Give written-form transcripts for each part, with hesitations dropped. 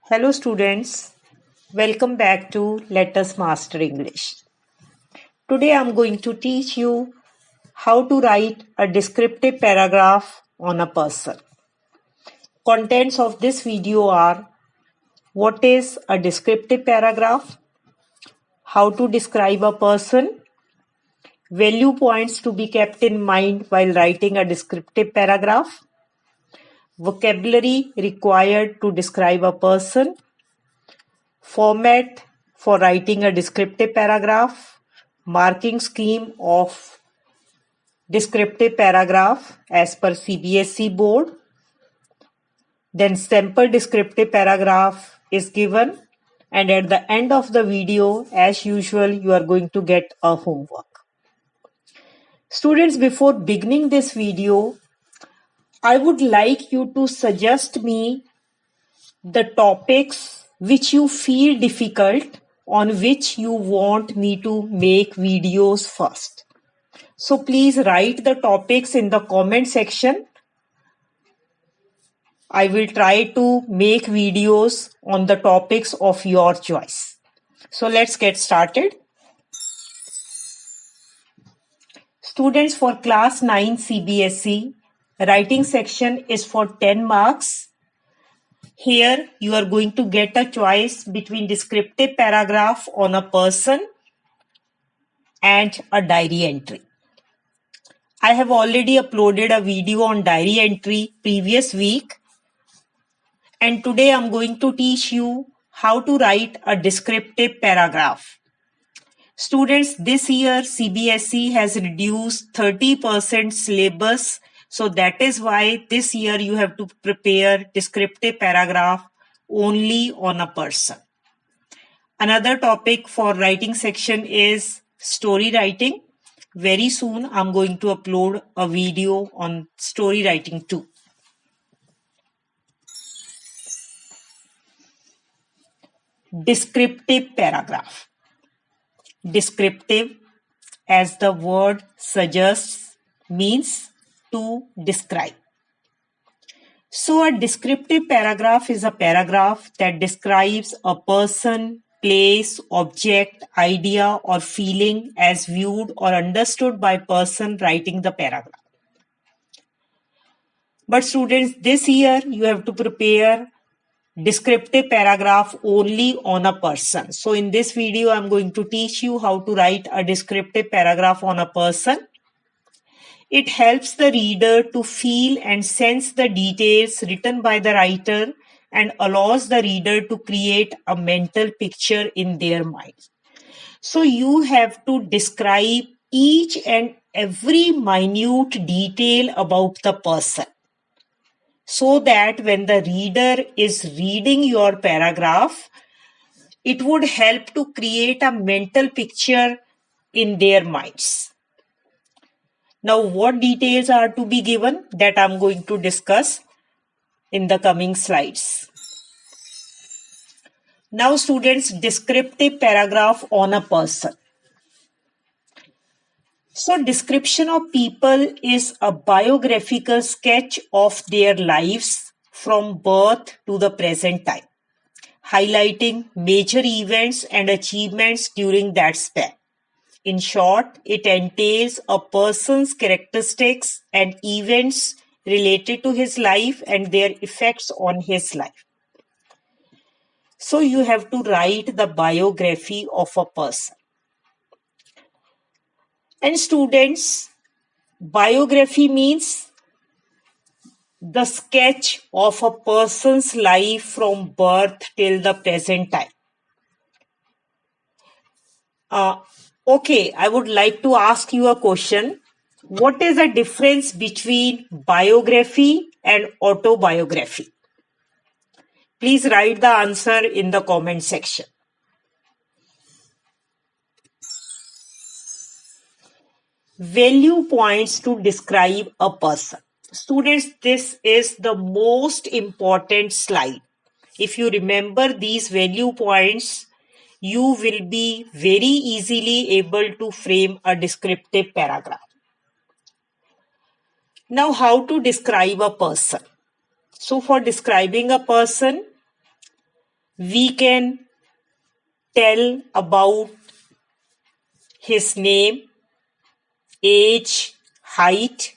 Hello students, welcome back to Let Us Master English. Today I am going to teach you how to write a descriptive paragraph on a person. Contents of this video are: what is a descriptive paragraph, how to describe a person, value points to be kept in mind while writing a descriptive paragraph, vocabulary required to describe a person, format for writing a descriptive paragraph, marking scheme of descriptive paragraph as per CBSE board. Then sample descriptive paragraph is given, and at the end of the video, as usual, you are going to get a homework. Students, before beginning this video, I would like you to suggest me the topics which you feel difficult, on which you want me to make videos first. So please write the topics in the comment section. I will try to make videos on the topics of your choice. So let's get started. Students, for class 9 CBSE, writing section is for 10 marks. Here you are going to get a choice between descriptive paragraph on a person and a diary entry. I have already uploaded a video on diary entry previous week, and today I'm going to teach you how to write a descriptive paragraph. Students, this year CBSE has reduced 30% syllabus, so that is why this year you have to prepare descriptive paragraph only on a person. Another topic for writing section is story writing. Very soon I'm going to upload a video on story writing too. Descriptive paragraph. Descriptive, as the word suggests, means to describe. So a descriptive paragraph is a paragraph that describes a person, place, object, idea, or feeling as viewed or understood by person writing the paragraph. But students, this year you have to prepare descriptive paragraph only on a person. So in this video, I'm going to teach you how to write a descriptive paragraph on a person. It helps the reader to feel and sense the details written by the writer and allows the reader to create a mental picture in their mind. So you have to describe each and every minute detail about the person, so that when the reader is reading your paragraph, it would help to create a mental picture in their minds. Now, what details are to be given, that I'm going to discuss in the coming slides. Now, students, descriptive paragraph on a person. So, description of people is a biographical sketch of their lives from birth to the present time, highlighting major events and achievements during that span. In short, it entails a person's characteristics and events related to his life and their effects on his life. So you have to write the biography of a person. And students, biography means the sketch of a person's life from birth till the present time. Okay, I would like to ask you a question. What is the difference between biography and autobiography? Please write the answer in the comment section. Value points to describe a person. Students, this is the most important slide. If you remember these value points, you will be very easily able to frame a descriptive paragraph. Now, how to describe a person? So, for describing a person, We can tell about his name, age, height,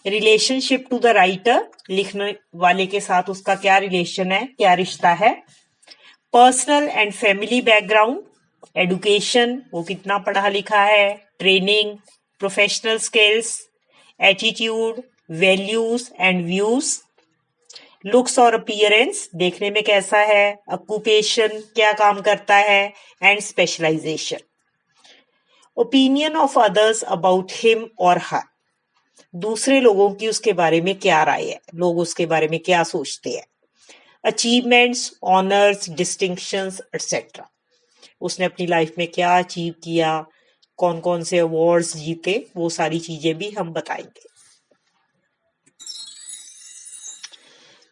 relationship to the writer, लिखने वाले के साथ उसका क्या relation है, क्या रिश्ता है, personal and family background, education, वो कितना पढ़ा लिखा है, training, professional skills, attitude, values and views, looks और अपीयरेंस, देखने में कैसा है, ऑक्यूपेशन, क्या काम करता है, and specialization, opinion of others about him और हर, दूसरे लोगों की उसके बारे में क्या राय है, लोग उसके बारे में क्या सोचते हैं, अचीवमेंट्स, ऑनर्स, डिस्टिंक्शंस एटसेट्रा, उसने अपनी लाइफ में क्या अचीव किया, कौन कौन से अवार्ड्स जीते, वो सारी चीजें भी हम बताएंगे.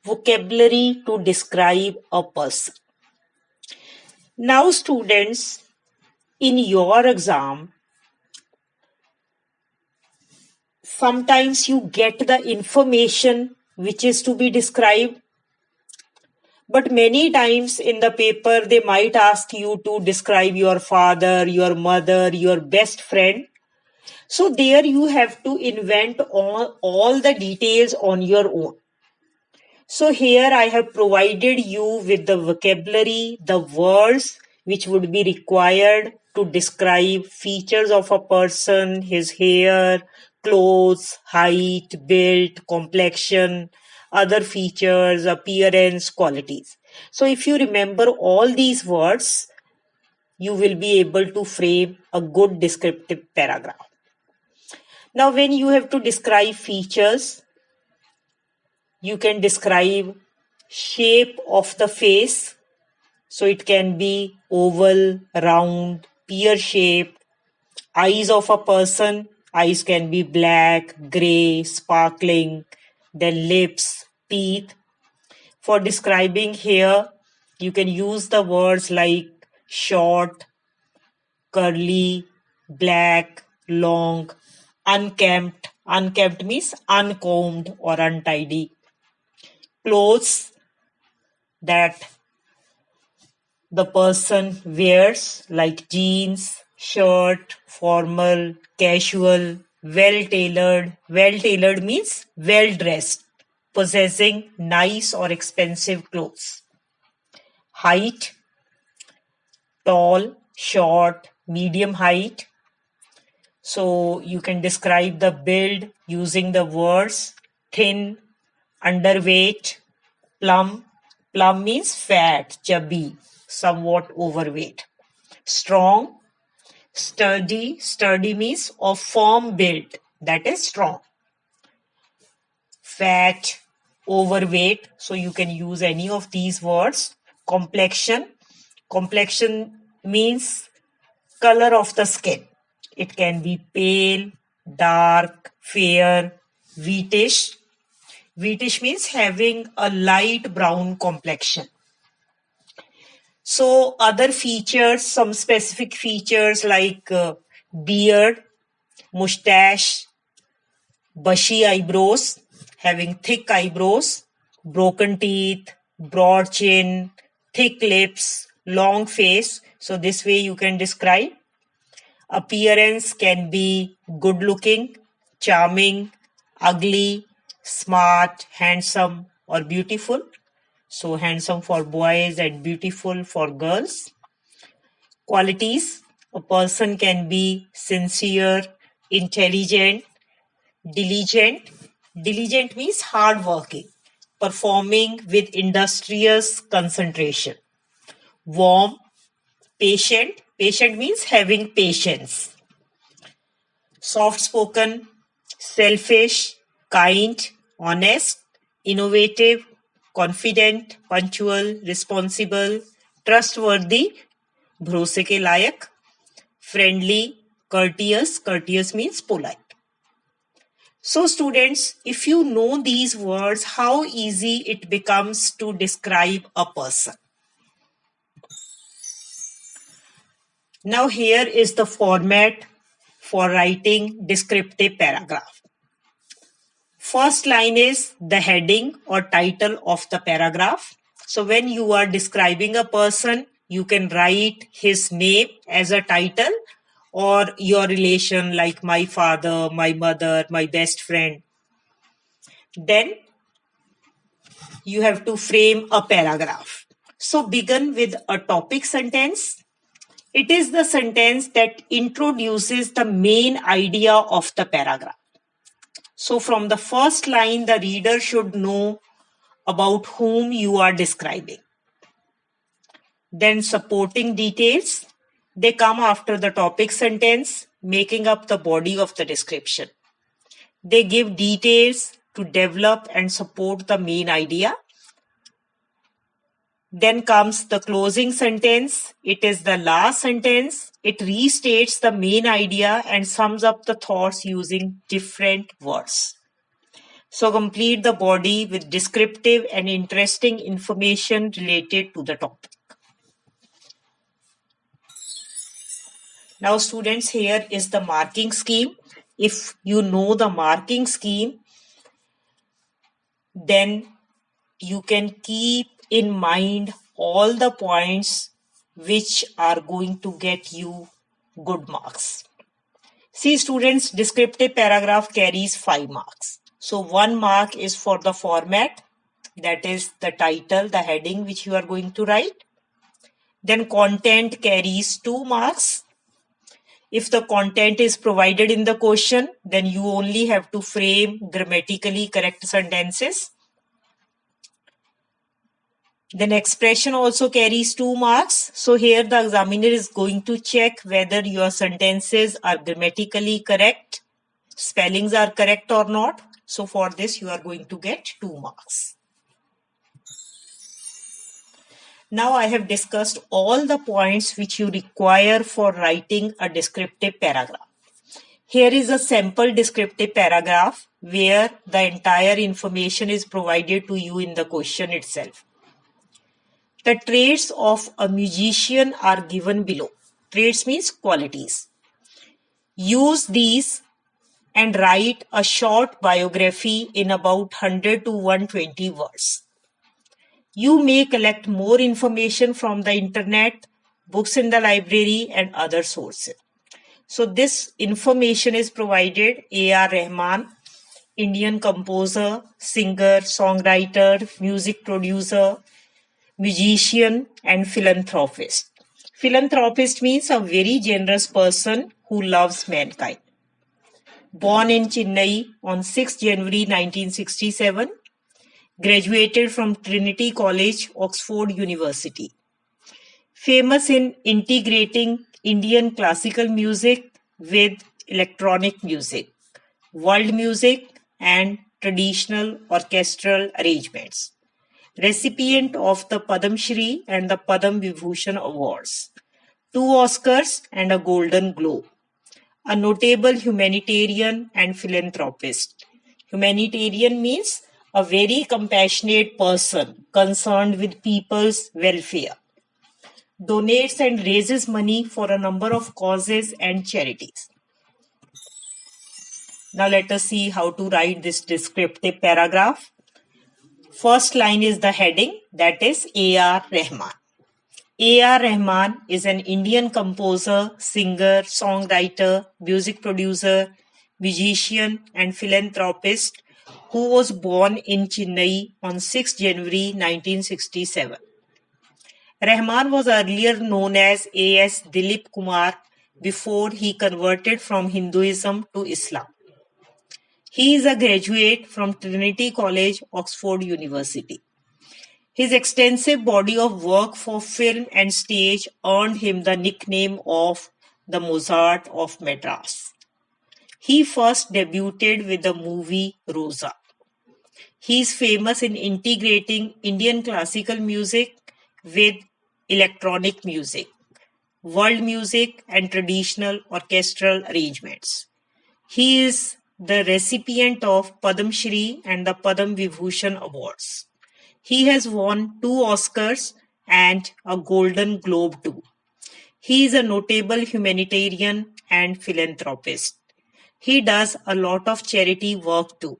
Vocabulary to describe a person. Now students, in your exam, sometimes you get the information which is to be described, but many times in the paper they might ask you to describe your father, your mother, your best friend. So there you have to invent all the details on your own. So here I have provided you with the vocabulary, the words which would be required to describe features of a person, his hair, clothes, height, build, complexion, other features, appearance, qualities. So if you remember all these words, you will be able to frame a good descriptive paragraph. Now when you have to describe features, you can describe shape of the face. So it can be oval, round, pear-shaped. Eyes of a person. Eyes can be black, gray, sparkling. Then lips, teeth. For describing hair, you can use the words like short, curly, black, long, unkempt. Unkempt means uncombed or untidy. Clothes that the person wears like jeans, shirt, formal, casual, well-tailored. Well-tailored means well-dressed, possessing nice or expensive clothes. Height, tall, short, medium height. So you can describe the build using the words thin, underweight, plump. Plump means fat, chubby, somewhat overweight. Strong, sturdy. Sturdy means of firm build, that is strong. Fat, overweight, so you can use any of these words. Complexion. Complexion means color of the skin. It can be pale, dark, fair, wheatish. Wheatish means having a light brown complexion. So other features, some specific features like beard, mustache, bushy eyebrows, having thick eyebrows, broken teeth, broad chin, thick lips, long face. So this way you can describe. Appearance can be good looking, charming, ugly, smart, handsome, or beautiful. So handsome for boys and beautiful for girls. Qualities, a person can be sincere, intelligent, diligent. Diligent means hardworking, performing with industrious concentration. Warm, patient. Patient means having patience. Soft-spoken, selfish, kind, honest, innovative, confident, punctual, responsible, trustworthy, भरोसे के लायक, friendly, courteous. Courteous means polite. So students, if you know these words, how easy it becomes to describe a person. Now here is the format for writing descriptive paragraph. First line is the heading or title of the paragraph. So when you are describing a person, you can write his name as a title or your relation like my father, my mother, my best friend. Then you have to frame a paragraph. So begin with a topic sentence. It is the sentence that introduces the main idea of the paragraph. So from the first line, the reader should know about whom you are describing. Then supporting details, they come after the topic sentence, making up the body of the description. They give details to develop and support the main idea. Then comes the closing sentence. It is the last sentence. It restates the main idea and sums up the thoughts using different words. So complete the body with descriptive and interesting information related to the topic. Now students, here is the marking scheme. If you know the marking scheme, then you can keep in mind all the points which are going to get you good marks. See students, descriptive paragraph carries 5 marks. So 1 mark is for the format, that is the title, the heading which you are going to write. Then content carries 2 marks. If the content is provided in the question, then you only have to frame grammatically correct sentences. Then expression also carries 2 marks. So here the examiner is going to check whether your sentences are grammatically correct, spellings are correct or not. So for this you are going to get 2 marks. Now I have discussed all the points which you require for writing a descriptive paragraph. Here is a sample descriptive paragraph where the entire information is provided to you in the question itself. The traits of a musician are given below. Traits means qualities. Use these and write a short biography in about 100 to 120 words. You may collect more information from the internet, books in the library, and other sources. So this information is provided. A.R. Rahman, Indian composer, singer, songwriter, music producer, musician, and philanthropist. Philanthropist means a very generous person who loves mankind. Born in Chennai on 6 January 1967, graduated from Trinity College, Oxford University. Famous in integrating Indian classical music with electronic music, world music, and traditional orchestral arrangements. Recipient of the Padam Shri and the Padam Vibhushan Awards, 2 Oscars and a Golden Globe. A notable humanitarian and philanthropist. Humanitarian means a very compassionate person concerned with people's welfare. Donates and raises money for a number of causes and charities. Now let us see how to write this descriptive paragraph. First line is the heading, that is A.R. Rahman. A.R. Rahman is an Indian composer, singer, songwriter, music producer, musician, and philanthropist who was born in Chennai on 6 January 1967. Rahman was earlier known as A.S. Dilip Kumar before he converted from Hinduism to Islam. He is a graduate from Trinity College, Oxford University. His extensive body of work for film and stage earned him the nickname of the Mozart of Madras. He first debuted with the movie Rosa. He is famous in integrating Indian classical music with electronic music, world music, and traditional orchestral arrangements. He is the recipient of Padam Shri and the Padam Vibhushan Awards. He has won 2 Oscars and a Golden Globe too. He is a notable humanitarian and philanthropist. He does a lot of charity work too.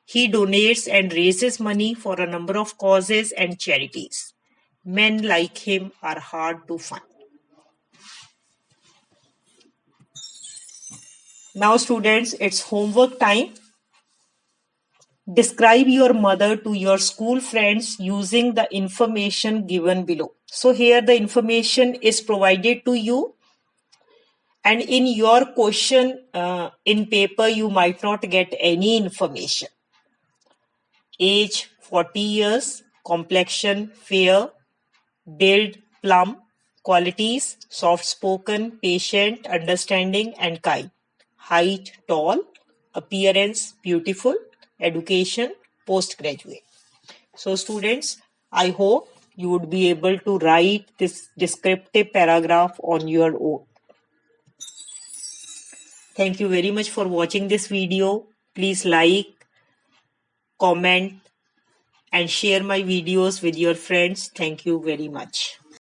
He donates and raises money for a number of causes and charities. Men like him are hard to find. Now students, it's homework time. Describe your mother to your school friends using the information given below. So here the information is provided to you, and in your question in paper you might not get any information. Age 40 years, complexion fair, build plump, qualities soft spoken, patient, understanding and kind, height tall, appearance beautiful, education postgraduate. So students, I hope you would be able to write this descriptive paragraph on your own. Thank you very much for watching this video. Please like, comment and share my videos with your friends. Thank you very much.